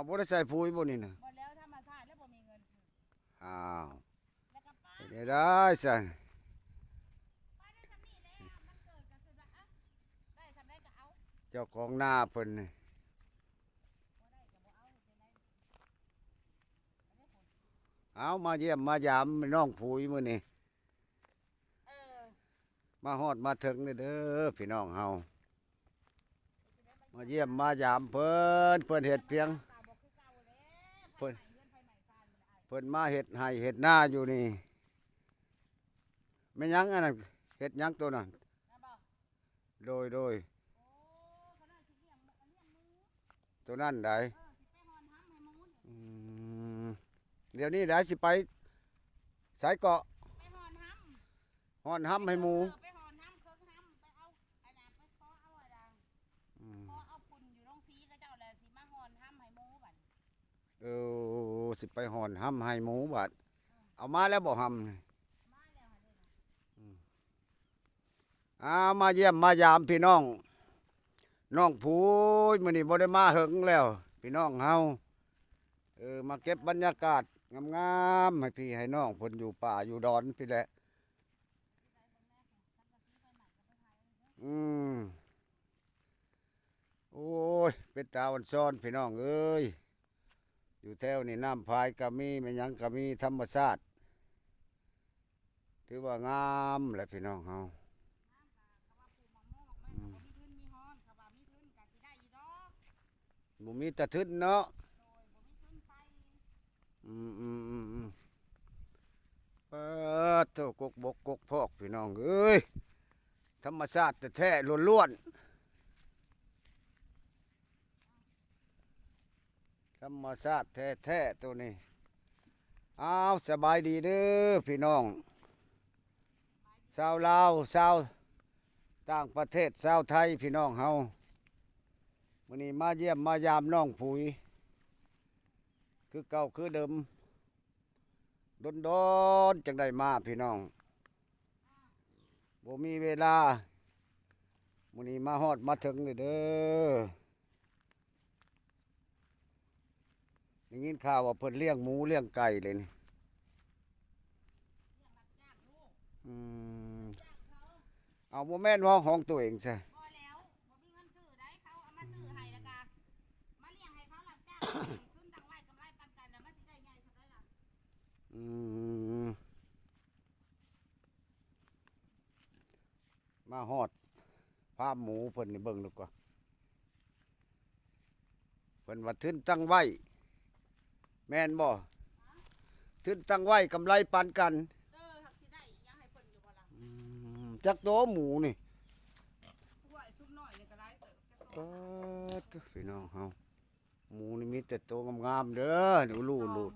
เอาบ่ได้ใส่ปุ๋ยบ่นี่น่ะหมดแล้วธรรมชาติแล้วบ่มีเงินซื้ออ้าวแล้วก็ป้าเฮ็ดได้ซั่นป้าได้ทำนี่แล้วมันเกิดก็คือว่าอ่ะได้สำได้ก็เอาเจ้าของนาเพิ่นนี่บ่ได้ก็บ่เอาเป็นไรอันนี้ผลเอามาเยี่ยมมายามน้องปุ๋ยมื้อนี้เออมาฮอดมาถึงเด้อพี่น้องเฮามาเยี่ยมมายามเพิ่นเฮ็ดเพียงตาบ่คือเก่าแล้วไผ เพิ่น ใหม่เงินไผใหม่ซ่านมันอ้ายเพิ่นมาเฮ็ดไร่เฮ็ดนาอยู่นี่แม่นหยังอันนั้นเฮ็ดหยังตัวนั้นนะบ่โดยโอ้เขาน่าสิเลี้ยงหมู ตัวนั้นได้สิไปหอนห้ำให้หมูนี่อืมเดี๋ยวนี้ได้สิไปสายเกาะไปหอนห้ำฮอนห้ำให้หมู ไปหอนห้ำเคิงห้ำไปเอาอันน่ะไปขอเอาอะไรขอเอาปุ่นอยู่โรงสีก็เจ้าแหละสิมาหอนห้ำให้หมูบัด เออสิไปหอนห้ำให้หมูบัดเอามาแล้วบ่ห้ำนี่มาแล้วหาเด้อมาเยี่ยมมายามพี่น้องน้องผูยมื้อนี้บ่ได้มาหึงแล้ว พี่น้องเฮามาเก็บบรรยากาศงามๆให้พี่ให้น้องเพิ่นอยู่ป่าอยู่ดอนพี่แหละอืมโอ้ยเป็นตาวันซ้อนพี่น้องเอ้ยอยู่แถวนี่น้ำพายก็มีแม่นหยังก็มีธรรมชาติถือว่างามแหละพี่น้องเฮาบ่มีแตะทึนเนาะเปิดโตกกบกกกพอกพี่น้องเอ้ยธรรมชาติแท้ๆล้วนๆธรรมชาติแท้ๆตัวนี้อ้าวสบายดีเด้อพี่น้องชาวลาวชาวต่างประเทศชาวไทยพี่น้องเฮามื้อนี้มาเยี่ยมมายามน้องผุยคือเก่าคือเดิมโดนๆจังได้มาพี่น้องบ่มีเวลามื้อนี้มาฮอดมาถึงเลยเด้อได้ยินข่าวว่าเพิ่นเลี้ยงหมูเลี้ยงไก่เลยนี่อืมเอาบ่แม่นว่าของตัวเองซะ พอแล้วบ่มีเงินซื้อได้เขาเอามาซื้อให้แล้วก็มาเลี้ยงให้เขารับจ้างทุนตั้งไว้กำไรปานกันน่ะมันสิได้ใหญ่สักได้ล่ะอืมมาฮอดพาหมูเพิ่นนี่เบิ่งดูกว่าเพิ่นว่าทึนตั้งไว้แม่นบ่ทึนตั้งไว้กำไรปานกันหักสิได้ยังให้เพิ่นอยู่บ่ล่ะจักโตหมูนี่ผู้อ้ายซุปน้อยนี่ก็หลายเติบจักโตพี่น้องเฮาหมูนี่มีแต่โตงามๆเด้อนี่ลูลูด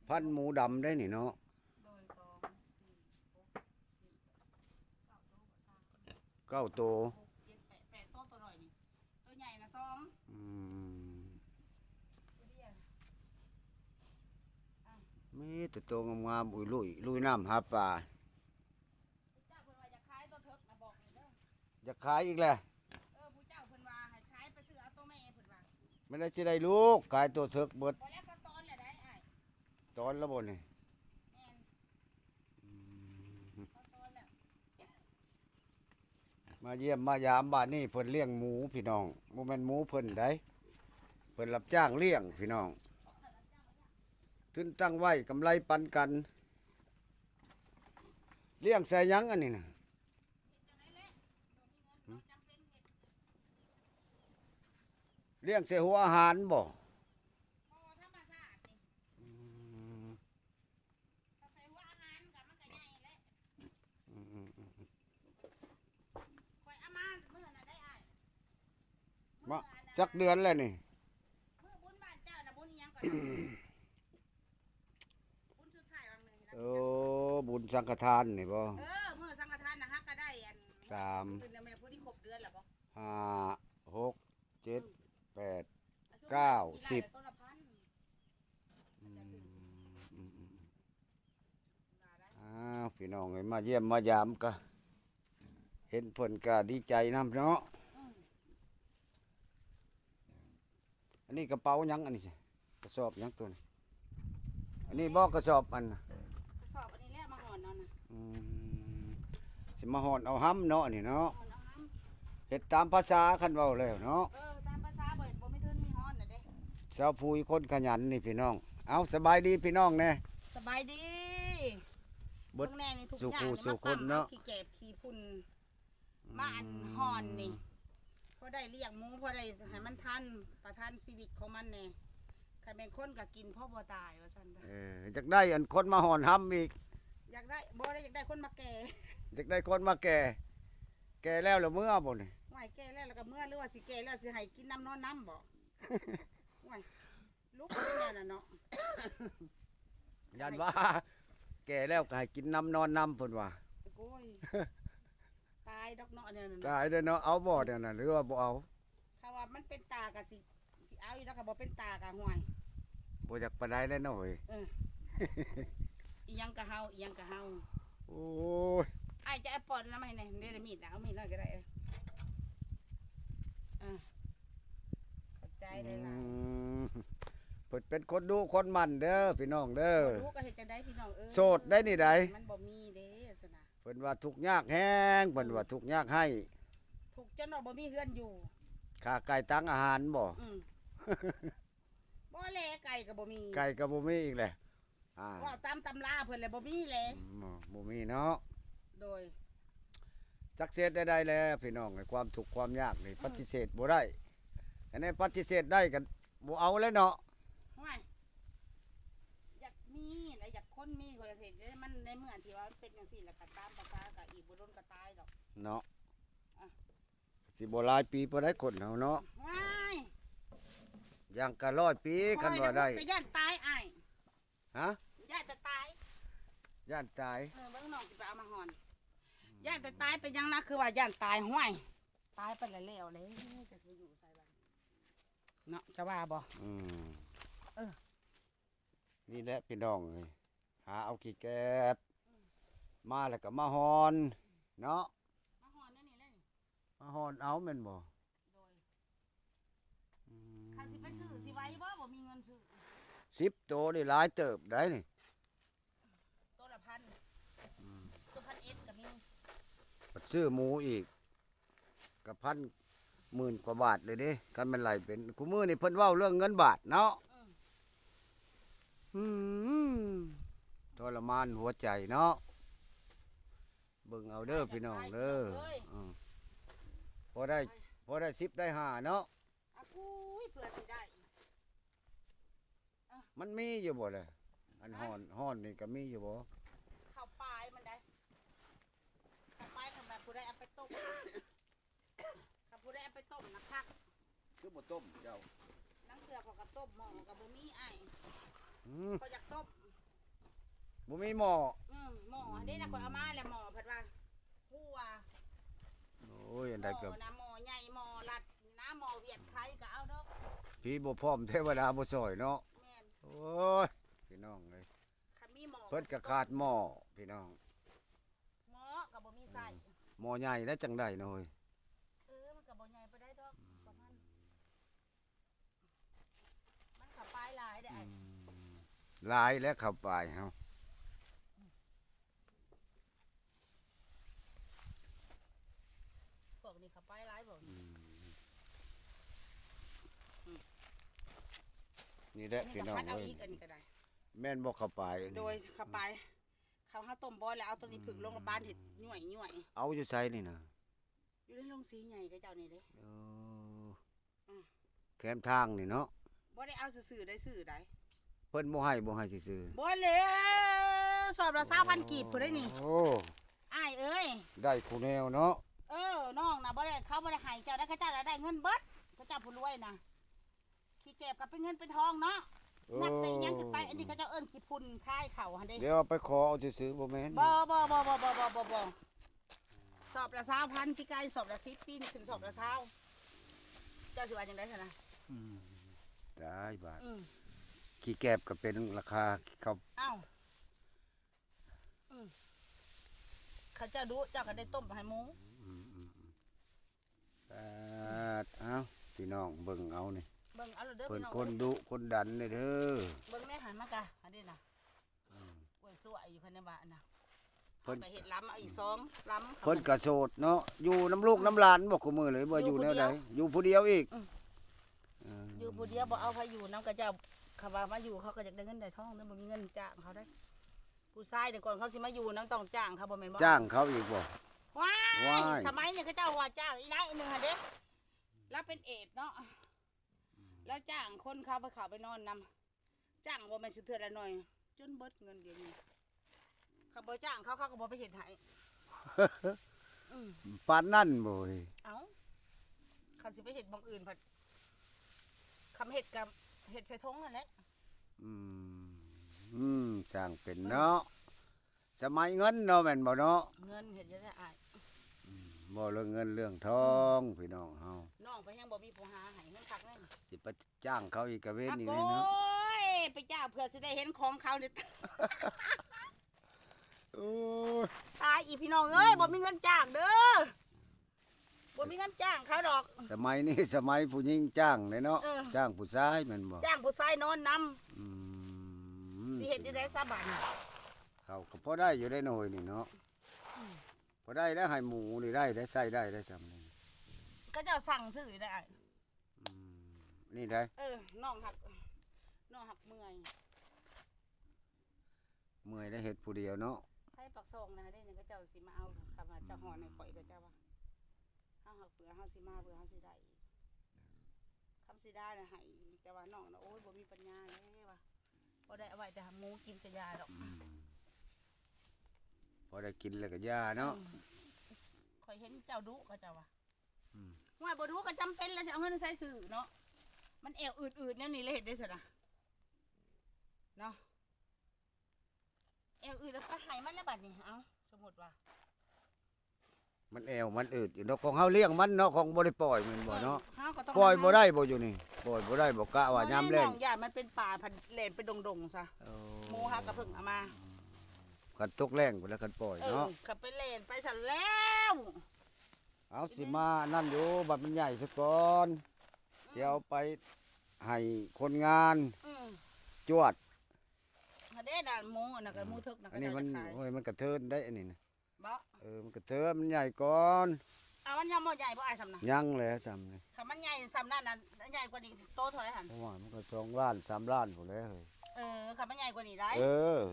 พันธุ์หมูดำได้นี่เนาะโดย2 4 6 เก้าโต 7 8โตตัวน้อยนี่ตัวใหญ่น่ะ2อืมตัวเดียว มีแต่โตงามๆอุ้ยลุยน้ำหาปลาผู้เจ้าเพิ่นว่าอยากขายตัวเถิกน่ะบอกนี่เด้อจะขายอีกแล้ว ผู้เจ้าเพิ่นว่าให้ขายไปซื้อเอาตัวแม่เพิ่นว่าไม่ได้สิได้ลูกขายตัวเถิกเบิดบ่แล้วก็ตอนแหละได้อ้ายตอนละบ่นี่ แม่นเขาตอนแล้ว มาเยี่ยมมายามบ้านนี่เพิ่นเลี้ยงหมูพี่น้องบ่แม่นหมูเพิ่นได้เพิ่นรับจ้างเลี้ยงพี่น้องทุนตั้งไว้กำไรปันกันเลี้ยงใส่หยังอันนี้น่ะเลี้ยงใส่หัวอาหารบ่พอธรรมชาตินี่ถ้าใส่หัวอาหารก็มันก็ใหญ่แหละข่อยเอามามื้อน่ะได้อ้ายมาจักเดือนแล้วนี่มื้อบุญบ้านเจ้าน่ะบุญอีหยังก่อนบุญสุดท้ายวังหนึงนี่นะโอ้บุญสังฆทานนี่บ่มื้อสังฆทานนะฮักก็ได้อัน3 เพิ่นน่ะแม่นผู้ที่ครบเดือนแล้วบ่5 6 7 8 9 10ต้นละพันพี่น้องเอ้ยมาเยี่ยมมายามก็เห็นเพิ่นก็ดีใจนำเนาะ อันนี้กระเป๋าหยังอันนี้กระสอบหยังตัวนี้อันนี้บ่กระสอบอันน่ะ กระสอบอันนี้แหละมาห่อนเอานะ อืมสิมาหอนเอาห้ำเนาะนี่เนาะ ห่อนเอาห้ำ เฮ็ดตามภาษาคันเว้าแล้วเนาะ ตามภาษาบ่ไม่ทึนมีฮ้อนน่ะเด้ ชาวภูยคนขยันนี่พี่น้องเอาสบายดีพี่น้องแน่ สบายดี เบิด ตรงแน่นี่ทุก สู่ อย่าง ผู้สู่ มา คน ปั๊ม เนาะ อขี้แกบขี้พุ่นมาอันฮ้อนนี่พอได้เลี้ยงหมูพอได้ให้มันทันประทันชีวิตของมันแน่ใครเป็นคนก็กินพ่อบ่ตายว่าซั่นจ้ะ อยากได้อันคนมาหอนห้ำอีก อยากได้บ่ได้อยากได้คนมาแก่ อยากได้คนมาแก่แก่แล้วเหรือเมื่อบ่นี่ ไหวแก่แล้วก็เมื่อหรือว่าสิแก่แล้วสิให้กินน้ำนอนน้ำบ่ ไหวลูกเป็นแนวน่ะเนาะ ยันว่าแก่แล้วก็ให้กินน้ำนอนน้ำเพิ่นว่า โอ้ยตายดอกเนาะเนี่ย ตายเด้อเนาะเอาบ่เดี๋ยวนั้นหรือว่าบ่เอา ถ้าว่ามันเป็นตาก็สิเอาอยู่แล้วก็บ่เป็นตาก็ห่วย บ่อยากปานใดแล้วเนาะเว้ย อีหยังก็เฮาอีหยังก็เฮา โอ้ย อ้ายจะเอาปอนน้ำให้แน่เด้มีดนะเอามีดหน่อยก็ได้เข้าใจได้ล่ะ เพิ่นเป็นคนดูคนมันเด้อพี่น้องเด้อ ลูกก็เฮ็ดจังได๋พี่น้องโสดได้นี่ใด มันบ่มีเด้ซั่นน่ะ เพิ่นว่าทุกข์ยากแฮงเพิ่นว่าทุกข์ยากให้ ถูกจนว่าบ่มีเฮือนอยู่ ค่าไก่ตังอาหารบ่ บ่แลไก่ก็บ่มี ไก่ก็บ่มีอีกแหละอ่า ว่าตามตำราเพิ่นแหละบ่มีแล บ่มีเนาะ โดย จักเสดได้แล้วพี่น้องในความทุกข์ความยากนี่ปฏิเสธบ่ได้อันนี้ปฏิเสธได้ก็บ่เอาแล้วเนาะ ห่วยอยากมีและอยากคนมีก็เฮ็ดได้มันในเมื่อที่ว่ามันเป็นจังซี่แหละก็ตามภาษาก็อีกบ่โดนก็ตายดอก เนาะสิบ่หลายปีบ่ได้คนเฮาเนาะ ว้าย อย่างก็100ปีคันว่าได้ แต่ย่านตายอ้าย ฮะ ย่านแต่ตาย ย่านตาย เบิ่งน้องสิไปเอามาห่อนย่านแต่ตายเป็นหยังนะคือว่าย่านตายห้วยตายไปแล้วเลยจะสิอยู่ใส่บ้านเนาะจะว่าบ่ อืม เออ นี่แหละพี่น้องเอ้ยหาเอาขี้แกบมาแล้วก็มาฮอน เนาะ มาห่อนนั่นนี่แหละนี่ มาฮอนเอาแม่นบ่ โดยข้าสิไปซื้อสิไหว้บ่มีเงินซื้อ 10โตนี่หลายเติบได้นี่ ตัวละพันตัวพันเอ็ดก็มี บัดซื้อหมูอีกก็พันหมื่นกว่าบาทเลยเด้คันมันไหลเป็นคุมื้อนี่เพิ่นเว้าเรื่องเงินบาทเนาะทรมานหัวใจเนาะเบิ่งเอาเด้อพี่น้องเด้ออือพอได้10ได้5เนาะ อ่ะปุ้ยเผื่อสิได้ มันมีอยู่บ่ล่ะอันฮ้อนนี่ก็มีอยู่บ่ ข้าวปลายมันได้ข้าวปลายทำไมผู้ใดเอาไปต้มข้าผู้ใดเอาไปต้มนะคัก คือบ่ต้มเจ้า นังเสือเขาก็ต้มหม้อกับบ่มีอ้าย อืม เขาอยากต้ม บ่มีหม้อ หม้อเด้นะข่อยเอามาแล้วหม้อเพิ่นว่าฮู้ว่า โอ้ยอันใดก็ หม้อนะหม้อใหญ่หม้อลัดน้ำหม้อเวียดไข่ก็เอาดอก พี่บ่พร้อมเทวดาบ่ซอยเนาะ แม่น โอ้ยพี่น้องเอ้ย คันมีหม้อ เพิ่นก็ขาดหม้อพี่น้อง หม้อก็บ่มีใส่ หม้อใหญ่แล้วจังได๋เนาะเฮ้ย มันก็บ่ใหญ่ปานใดดอกประมาณมันก็ปลายหลายได้อ้าย หลายแล้วเข้าไปเฮา พวกนี้เขาปลายหลายบ่ นี่แหละ นี่ พี่ ก็ น้อง พัดเอา เอ้ย อีกอันนี้ก็ได้ แม่นบ่เข้าไปอันนี้ โดยเข้าไปเขาหาต้มบ่แล้วเอาตัวนี้ผึ่งลงกับบ้านเห็ดหน่วย เอาอยู่ไสนี่น่ะ อยู่ในโรงสีใหญ่กับเจ้านี่เด้ เออแคมทางนี่เนาะ บ่ได้เอาซื่อๆได้ซื้อได้ เพิ่นบ่ให้ซื่อ บ่แล้วสอบละ20,000กีบพุ่นได้นี่ โอ้ อ้ายเอ้ย ได้คู่แนวเนาะ น้องน่ะบ่ได้เขาบ่ได้ให้เจ้าได้เขาเจ้าได้เงินเบิดเขาเจ้าผู้รวยน่ะขี้เก็บกับเป็นเงินเป็นทองเนาะนับแต่อีหยังขึ้นไปอันนี้เขาเจ้าเอิ้นขี้พุ่นคายเข่าหั่นเด้ เดี๋ยวเอาไปขอเอาซื่อๆบ่แม่น บ่สอบละ20,000พี่ไก่สอบละ10ปีนี่ขึ้นสอบละ20เจ้าสิว่าจังได๋ซั่นน่ะ ได้บาท อืม ขี้แกบก็เป็นราคาเขา เอ้าเขาเจ้าดูเจ้าก็ได้ต้มให้หมู เอ้าพี่น้องเบิ่งเอานี่ บ เบิ่งเอาเด้อ เพิ่ พี่ น น้อง คนดุคนดันนี่เด้อ เบิ่งแม่หันมากะอันนี้น่ะกล้วยซั่วอยู่ภายในบ้านน่ะ เพิ่น ไปเฮ็ดล้ำเอาอีก2ล้ำ เพิ่นก็โสดเนาะอยู่น้ำลูกน้ำหลานบ่คุมื้อเลยบ่อยู่แนวใดอยู่ผู้เดียวอีก อยู่ผู้เดียวบ่เอาไปอยู่นำกระเจ้าเขาว่ามาอยู่เขาก็อยากได้เงินได้ทองเด้อบ่มีเงินจ้างเขาได้ผู้ชายเดี๋ยวก่อนเขาสิมาอยู่นำต้องจ้างเขาบ่แม่นบ่ จ้างเขาอีกบ่ ว้า ว้าย สมัยนี้เขาเจ้าว่าจ้างอีนายอีหนึงหั่นเด้แล้วเป็นเอดส์เนาะแล้วจ้างคนเขาไปเข้าไปนอนนำจ้างบ่แม่นสิเทื่อละหน่อยจนเบิดเงินเดี๋ยวนี้เขาบ่จ้างเขาก็บ่ไปเฮ็ดให้ ปานนั่นบ่เว้ย เอ้าเขาสิไปเฮ็ดหม้องอื่นพัดคำเฮ็ดกับเฮ็ดใส่ทงนั่นแหละ อืมสร้างเป็นเนาะสมัยเงินเนาะแม่นบ่เนาะ เงินเฮ็ดจะได้อาย บ่เรื่องเงินเรื่องทองพี่น้องเฮา น้องไปยังบ่มีผู้หาให้เงินคักแม่น สิไปจ้างเขาอีกกะเว้นอีก โอ้ เลยเนาะ ยไปจ้างเพื่อสิได้เห็นของเขานี่ โอ้ย ตายอีพี่น้องเอ้ยบ่มีเงินจ้างเด้อบ่มีเงินจ้างเขาดอก สมัยนี้สมัยผู้หญิงจ้างเลยเนาะ เออ จ้างผู้ชายแม่นบ่ จ้างผู้ชายนอนนำ อืม สิเฮ็ดได้ซะบัดนี้ เขาก็พอได้อยู่ได้หน่อยนี่เนาะพอได้แล้วให้หมูนี่ได้ใส่ได้จำนี่ เขาเจ้าสั่งซื้อได้อ้าย นี่ได้ น้องหักเมื่อย เมื่อยได้เฮ็ดผู้เดียวเนาะ ให้ปักซองนะได้นี่เขาเจ้าสิมาเอาคำว่าเจ้าฮ้อนให้ข่อยเด้อเจ้าว่าเฮาหักเบื่อเฮาสิมาเบื่อเฮาสิได้คำสิได้น่ะให้แต่ว่าน้องน่ะโอ้ยบ่มีปัญญาเด้ว่าบ่ได้เอาไว้แต่หาหมูกินแต่ยาดอก พอได้กินแล้วก็ยาเนาะ ข่อยเห็นเจ้าดุเขาเจ้าว่า อืม ว่าบ่ดุก็จำเป็นแล้วสิเอาเงินใส่ซื้อเนาะมันแอวอืดๆแนวนี้เลยเฮ็ดได้ซะนะเนาะแอวอืดแล้วก็ให้มันแล้วบัดนี้เอาสมมุติว่า มันแอวมันอืดอยู่เนาะของเฮาเลี้ยงมันเนาะของบ่ได้ปล่อยมันบ่เนาะ เฮาก็ต้อง ปล่อยบ่ได้บ่อยู่นี่ปล่อยบ่ได้บ่กะว่ายามแลง น้องย่ามันเป็นป่าพันแล่นเป็นดงๆซะหมูเฮาก็เพิ่งเอามา คันตกแรงไปแล้วคันปล่อยเนาะ ขับไปเล่นไปซะแล้ว เอาสิมานั่นอยู่บัดมันใหญ่ซะก่อนสิเอาไปให้คนงาน อืม จวด อันนี้น่ะหมูอันนั้นก็หมูทึกนะ อันนี้มัน ก็จะขาย โอ้ยมันกระเทินได้อันนี้นะ บ่ มันกระเทินมันใหญ่ก่อน เอามันยังบ่ใหญ่บ่อ้ายซำนะ ยังเลยซ้ำเลย ถ้ามันใหญ่ซ้ำนั่นน่ะใหญ่กว่านี้โตเท่าไหร่หั่น เพราะว่ามันก็2 ล้าน3 ล้านพุ่นแล้วเฮ้ย ถ้ามันใหญ่กว่านี้ได้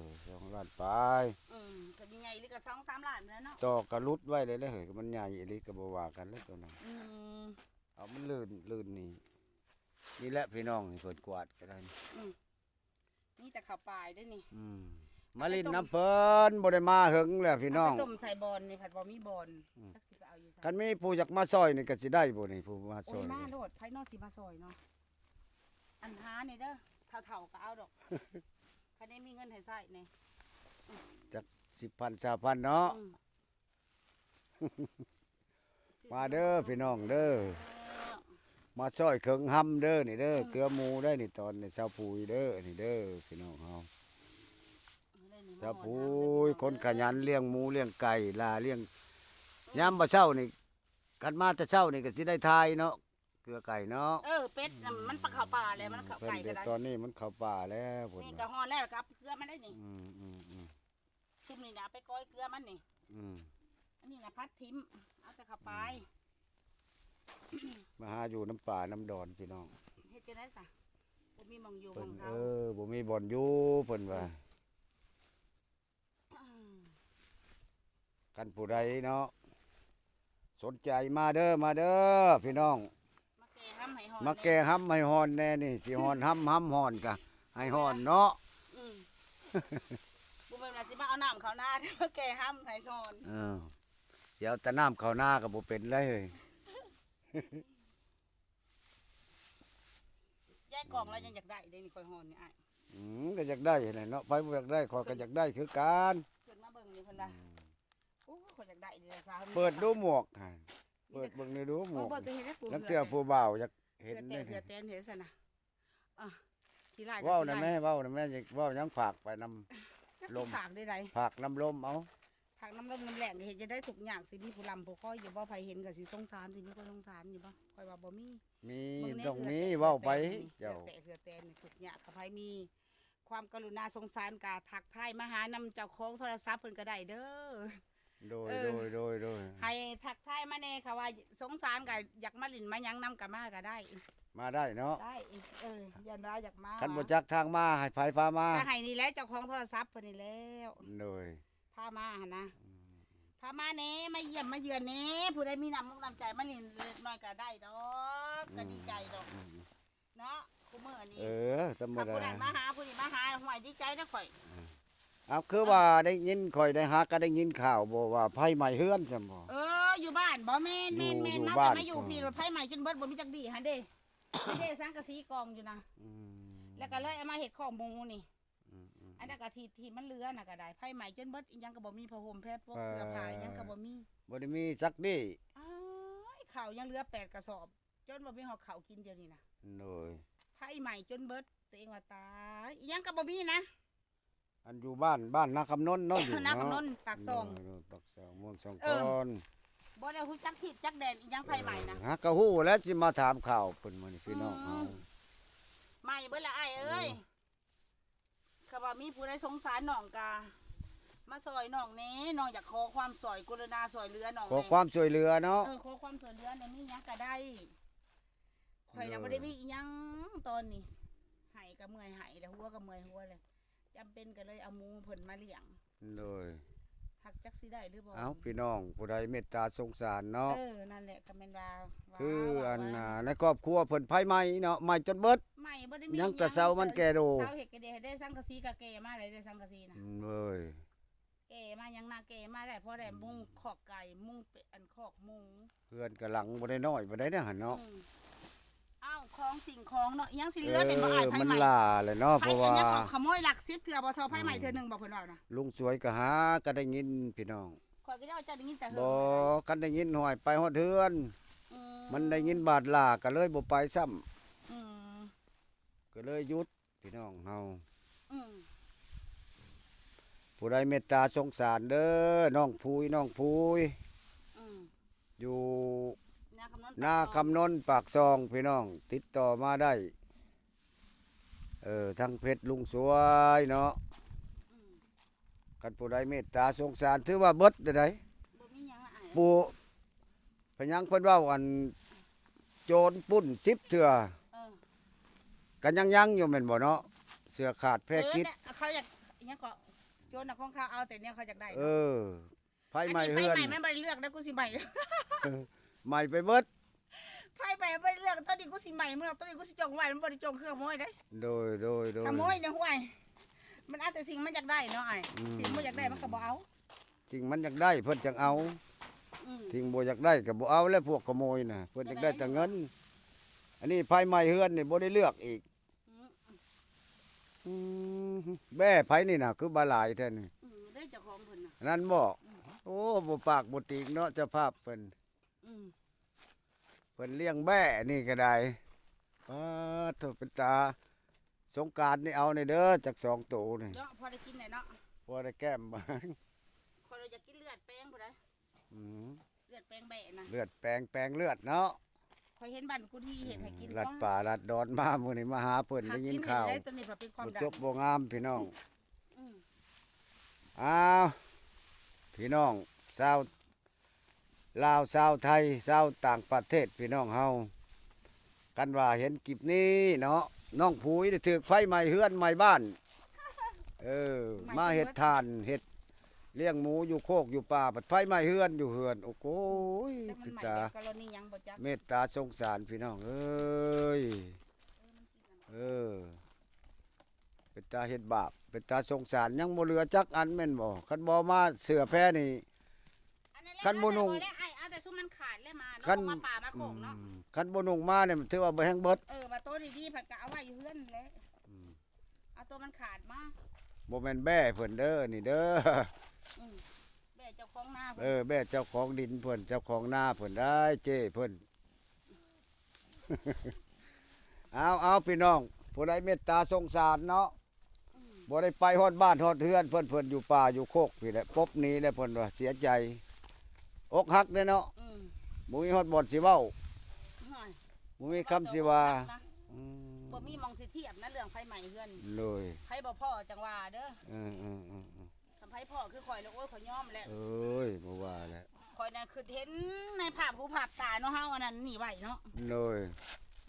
2 ล้านไป ถ้ามีใหญ่หรือก็2-3ล้านแล้วเนาะ ต่อกระลุดไว้เลยเฮ้ยมันใหญ่อีหลีก็บ่ว่ากันแล้วตัวนั้น อืม เอามันลื่นนี่แหละพี่น้องนี่เพิ่นกวาดก็ได้ นี่แต่ข้าวปลายเด้อนี่ มาลินน้ำเพิ่นบ่ได้มาหึงแล้วพี่น้อง เาไปต้มใส่บอนนี่ผัดบ่มีบอนจักสิไปเอาอยู่ไส คันมีผู้อยากมาซอยนี่ก็สิได้บ่นี่ผู้มาซ โอ้ อย ย มาโลดไผนอสิมาซอยเนาะอันหานี่เด้อเฒ่าๆก็เอาดอกคันได้มีเงินให้ใช้นี่ จัก10,000 20,000เนาะ อืม มาเด้อพี่น้องเด้อมาซอยเคิงห้ำเด้อนี่เด้อเกลือหมูได้นี่ตอนนี่ชาวปุยเด้อนี่เด้อพี่น้องเฮาชาวปุยคนขยันเลี้ยงหมูเลี้ยงไก่ลาเลี้ยงยามบ่เช้านี่กันมาแต่เช้านี่ก็สิได้ทายเนาะเกลือไก่เนาะ เป็ดน่ะมันปลาข้าวปลาแล้วมันข้าว เพิ่น ไก่ แต่ ก็ได้ ตอนนี้มันเข้าป่าแล้วพุ่น นี่ก็ฮ้อนแล้วก็เอาเกลือมันได้นี่ อืม ซุมนี่นะไปก้อยเกลือมันนี่ อืม อันนี้นะพัดทิมเอาแต่ข้าวปลาย มาหาอยู่น้ำป่าน้ำดอนพี่น้อง เฮ็ดจังได๋ซะบ่มีหม่องอยู่ห เพิ่ ม่ น องเช้า บ่มีบ่อนอยู่เพิ่นว่าคันผู้ใดเนาะสนใจมาเด้อพี่น้อง มาแกงห้ำให้หอน มาแก้ห้ำให้ฮอนแน่นี่สิฮอนห้ำฮอนกะให้ฮอนเนาะ อืมบ่แม่นว่าสิมาเอาน้ำเข้าหน้า มาแกงห้ำให้ซอน สิเอาแต่น้ำเข้าหน้าก็บ่เป็นเลยเฮ้ย ยายกล่องแล้วยังอยากได้เด้นี่ค่อยหอนนี่อ้าย ก็อยากได้แหละเนาะไปบ่อยากได้ขอยก็อยากได้คือกัน ขึ้นมาเบิ่งนี่เพิ่นว่าโอ้ข่อยอยากได้เด้อซา เปิดดูหมวกหั่นเปิดเบิ่งในดูหมวก บ่เคยเห็นได้ปู นักเที่ยวผู้บ่าวอยากเห็น เห็ ได้ นเหือแตนเห็นซะนะขี้ลาย เว้านะแม่เว้านะแม่อยากเว้ายังฝากไปนำ จัก ล สิ ม ฝากได้ใด ฝากน้ำลมเอา ผักน้ำลมน้ำแหลงก็เห็นจะได้ทุกอย่างสิมีผู้ลำผู้ค่อยอยู่บ่ไผเห็นก็สิสงสารสิมีคนสงสารอยู่บ่ค่อยว่าบ่มี มี เบิ่แน่ ตรง เหือ นี้ แตะ เว้าไป เหือ เจ้า แตะเหือแตนนี่ทุกอย่างเขาไผมีความกรุณาสงสารกาทักทายมาหานำเจ้าของโทรศัพท์เพิ่นก็ได้เด้อ โดย เออ โดย ให้ทักทายมาแน่ค่ะว่าสงสารก็อยากมาลิ้นมาหยังนำก็มาก็ได้ มาได้เนาะ ได้ยันว่าอยากมา คันบ่จักทางมาให้ไผพามา ก็ให้นี่แหละเจ้าของโทรศัพท์เพิ่นนี่แล้ว โดย พามาหั่นนะพามาแหน่มาเยี่ยมมาเยือนแหน่ผู้ใดมีน้ำมุกน้ำใจมาลิ้นเล็กน้อยก็ได้ดอกก็ดีใจดอกเนาะคุมื้อนี้ ธรรม ถ้า ดา ผู้นั้นมาหาผู้นี้มาหาห่วยดีใจนะข่อย เอาคือว่าได้ยินข่อยได้ฮักก็ได้ยินข่าวบ่ว่าไผใหม่เฮือนซั่นบ่ อยู่บ้านบ่แม่น อยู่ แม่น อยู่ มา บ้าน แต่มาอยู่พี่รถไฟใหม่จนเบิดบ่มีจักดีหั่นเด้ ไม่ได้สังกะสีกองอยู่นะ อืม แล้วก็เลยเอามาเฮ็ดข้อมูลนี่ อืม อันนั้นก็ที่มันเหลือน่ะก็ได้ไผใหม่จนเบิดอีหยังก็บ่มีผ้าห่มแพรพวกเสื้อผ้าอีหยังก็บ่มี บ่ได้มีจักดี อ้ายข้าวยังเหลือ8กระสอบ จนบ่มีฮอดข้าวกินเดี๋ยวนี้นะ โดย ไผใหม่จนเบิดตัวเองว่าตายอีหยังก็บ่มีนะ อันอยู่บ้านนาคำนนท์เนาะอยู่ น้า เนาะ กำนนปากซอง โดยปากซองม่วงสอง เอ ค อ น บ่ได้ฮู้จักทิศจักแดนอีหยังไผใหม่นะ ฮักก็ฮู้แล้วสิมาถามข่าวเพิ่นมื้อนี้พี่น้องเฮา ใหม่เบิดละอ้ายเอ้ยเขาว่ามีผู้ใดสงสารน้องกามาซอยน้องแหน่น้องอยากขอความซอยกรุณาซอยเหลือน้อง ขอ แหน่ ความช่วยเหลือเนาะ ขอความช่วยเหลือในมีหยังก็ได้ข่อยน่ะ เออ บ่ได้มีอีหยังตอนนี้ไหายก็เมื่อยไหายแล้วหัวก็เมื่อยหัวเลยจำเป็นก็เลยเอาหมูเพิ่นมาเลี้ยง โดย หักจักสิได้หรือบ่ เอ้าพี่น้องผู้ใดเมตตาสงสารเนาะ นั่นแหละก็แม่นว่า คืออัน ว่า ในครอบครัวเพิ่นไผใหม่เนาะใหม่จนเบิด ไม่บ่ได้มี ยังแต่เช้ามันแก่โด เช้าเฮ็ดก็ได้สังกะสีก็แก่มาเลยได้สังกะสีน่ะ เอ้ย แก่มายังน่าแก่มาได้เพราะได้มุงขอกไก่มุงเป็ดอันขอกหมู เพื่อนกำลังบ่ได้น้อยบ่ได้เด้อหั่นเนาะ อืมอ้าวของสิ่งของเนาะยังสิเหลือเป็นบ่อายไผ มัน ใหม่ ล่าเลยเนาะ ไผ เพราะ ก็ ว่า ยังขโมยหลัก10เทื่อบ่เท่าไผใหม่เทื่อหนึงบ่เพิ่นว่านะ ลุงสวยก็หาก็ได้ยินพี่น้อง ข่อยก็จะเอาเจ้าได้ยินแต่เฮิ บ่ ง กันได้ยินหอยไปฮอดเฮือน อื มันได้ยินบาดล่าก็เลยบ่ไปซ้ำ อืม ก็เลยหยุดพี่น้องเฮา อืม ผู้ใดเมตตาสงสารเด้อน้องพูย อืม อยู่ นาคำนน หน้าคำนนปากซองพี่น้อง ติดต่อมาได้ทั้งเพชรลุงสวยเนาะ อืม คันผู้ใดเมตตาสงสารถือว่าเบิดได้ได บ่มีหยังละอ้าย ปู่พยังเพิ่นเว้าอันโจรปุ้น10เทื่อ เออ กันยังอยู่แม่นบ่เนาะเสื้อขาดแพร่คิด เนี่ยเขาอยากอิหยังก็โจรน่ะของเขาเอาแต่เนี่ยเขาอยากได้ เอ เนาะ อไผใหม่เฮือน ไผใหม่มันบ่ได้เลือกนะกูสิใหม่ ใหม่ไปเบิด ไผใหม่บ่ได้เลือกตอนนี้กูสิใหม่เมื่อตอนนี้กูสิจงไว้มันบ่ได้จงคือขโมยเด้ โดย ขโมยเนี่ยห่วยมันเอาแต่สิ่งมันอยากได้เนาะไอ้ อืม สิ่งมันอยากได้มันก็บ่เอา จริงมันอยากได้เพิ่นจังเอา อืม ทิ้งบ่อยากได้ก็บ่เอาแล้วพวกขโมยน่ะเพิ่นอยากได้แต่เงิน อันนี้ไผใหม่เฮือนนี่บ่ได้เลือกอีก อืม อืมแบ่ไผนี่น่ะคือบาหลายแท้นี่ ได้เจ้าของเพิ่นน่ะ นั่นบ่โอ้บ่ปากบ่ติงเนาะเจ้าภาพเพิ่น อืม เพิ่นเลี้ยงแบ่นี่ก็ได้โทษเป็นตาสงกรานต์นี่เอาในเด้อจัก2ตัวนี่ เนาะพอได้กินได้เนาะ พอได้แก้มบ้าง คนเราอยากกินเลือดแป้งผู้ใด อืม เลือดแป้งแบะนะ เลือดแปลงเลือดเนาะ คอยเห็นบ้านกูที่เห็นให้กิน ลัดป่าลัดดอนมามื้อนี้มาหาเพิ่นได้ยินข่าว ได้ตัวนี้เพราะเป็นความ บ่ ดั จ น บบ่งามพี่น้อง อืม อ้าวพี่น้องชาวลาวชาวไทยชาวต่างประเทศพี่น้องเฮากันว่าเห็นคลิปนี้เนาะน้องผุยได้ถูกไฟไหม้เฮือนไหม้บ้าน มาเฮ็ดทานเฮ็ดเลี้ยงหมูอยู่โคกอยู่ป่าบัดไฟไหม้เฮือนอยู่เฮือนโอ้โหย แต่มัน คือ ใหม่ ตา แบบกรณียังบ่จัก เมตตาสงสารพี่น้องเอ้ยเป็นตาเฮ็ดบาปเป็นตาสงสารยังบ่เหลือจักอันแม่นบ่คันบ่มาเสื้อแพ้นี่ อัแหละ คันบ่นุ่ง เอาแต่เอาแต่ซุมมันขาดเลยมา คั เนาะ น มาป่ามาโขงเนาะ คันบ่นุ่งมาเนี่ยมันถือว่าบ่แห้งเบิด มาโต๊ะดีๆผัดกะเอาไว้อยู่เฮือนแหละเอาตัวมันขาดมา บ่แม่นแบ่เพิ่นเด้อนี่เด้อ อืมแม่เจ้าของหน้า แบ่เจ้าของดินเพิ่นเจ้าของนาเพิ่นได้เจ้เพิ่น เอาพี่น้องผู้ใดเมตตาสงสารเนาะ อืม บ่ได้ไปฮอดบ้านฮอดเฮือนเพิ่นอยู่ป่าอยู่โคกพี่แหละปบหนี้แล้วเพิ่นว่าเสียใจอกหักเด้เนาะ บ่มีฮอดบ่อนสิเว้าบ่มีคำสิว่าอืม บ่มีหมองสิเทียบนะเรื่องไฟใหม่เฮือน เลย ไผบ่พ่อจังว่าเด้อ เออคำไผพ่อคือข่อยแล้วโอ้ยข่อยยอมแล้ว เอ้ยบ่ว่าแล้ว ข่อยนั่นคือเห็นในภาพหูภาพตาเนาะเฮาอันนั้นนี่ไว้เนาะ เลย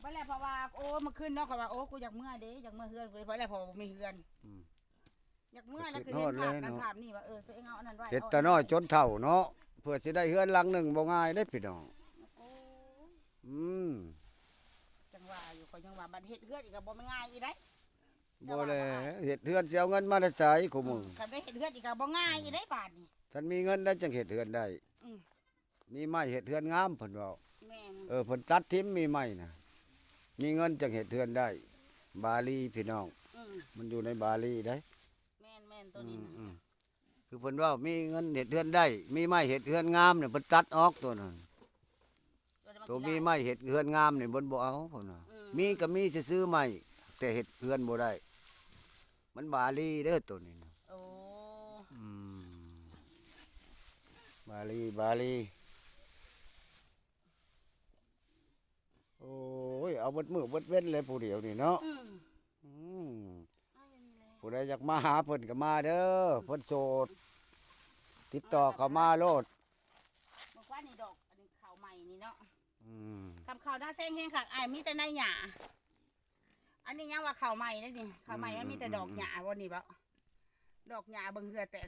บ่แล้วเพราะว่าโอ้เมื่อคืนเนาะข่อยว่าโอ้กูอยากเมื่อเด้อยากเมื่อเฮือนกูเพราะแล้วพอบ่มีเฮือนอยากเมื่อแล้วคือเห็นภาพนั้นภาพนี่ว่าตัวเองเอาอันนั้นไว้ เฮ็ดแต่น้อยจนเฒ่าเนาะเพื่อสิได้เฮือนหลังหนึงบ่ง่ายเด้พี่น้อง โอ้ อืม จังว่าอยู่ข่อยยังว่าบัดเฮ็ดเฮือนอีกก็บ่ง่ายอีได้ บ่แลเฮ็ดเฮือนสิเอาเงินมาได้ไสคุมึง คันได้เฮ็ดเฮือนอีกก็บ่ง่ายอีได้บาดนี่ ท่านมีเงินได้จังเฮ็ดเฮือนได้ อืม มีไม้เฮ็ดเฮือนงามเพิ่นเว้า แม่น เพิ่นตัดทิ่มมีไม้น่ะมีเงินจังเฮ็ดเฮือนได้ บาลีพี่น้อง มันอยู่ในบาลีได้ แม่นตัวนี้นะ คือเพิ่นว่ามีเงินเฮ็ดเฮือนได้ มีไม้เฮ็ดเฮือนงามเนี่ยเพิ่นตัดออกตัวนั้นตัวมีไม้เฮ็ดเฮือนงามนี่เพิ่นบ่เอาเพิ่นว่ามีก็มีซื้อๆไม้แต่เฮ็ดเฮือนบ่ได้ มันบาลีเด้อตัวนี้นะ โอ้ อืมบาลีโอ้ยเอาเบิดมื้อเบิดเว้นเลยผู้เดียวนี่เนาะ อืม อืม เอาอย่างนี้เลย ผู้ใดอยากมาหาเพิ่นก็มาเด้อเพิ่นโสด ติดต่อเข้ามาโลด บอกว่านี่ดอกอันนี้ข้าวใหม่นี่เนาะ อืม คำข้าวหน้าแซงแห้งค่ะอ้ายมีแต่ในหญ้าอันนี้ยังว่าข้าวใหม่ได้นี่ข้าวใหม่มันมีแต่ดอกหญ้าวันนี้บ่ดอกหญ้าเบิ่งเหือแตก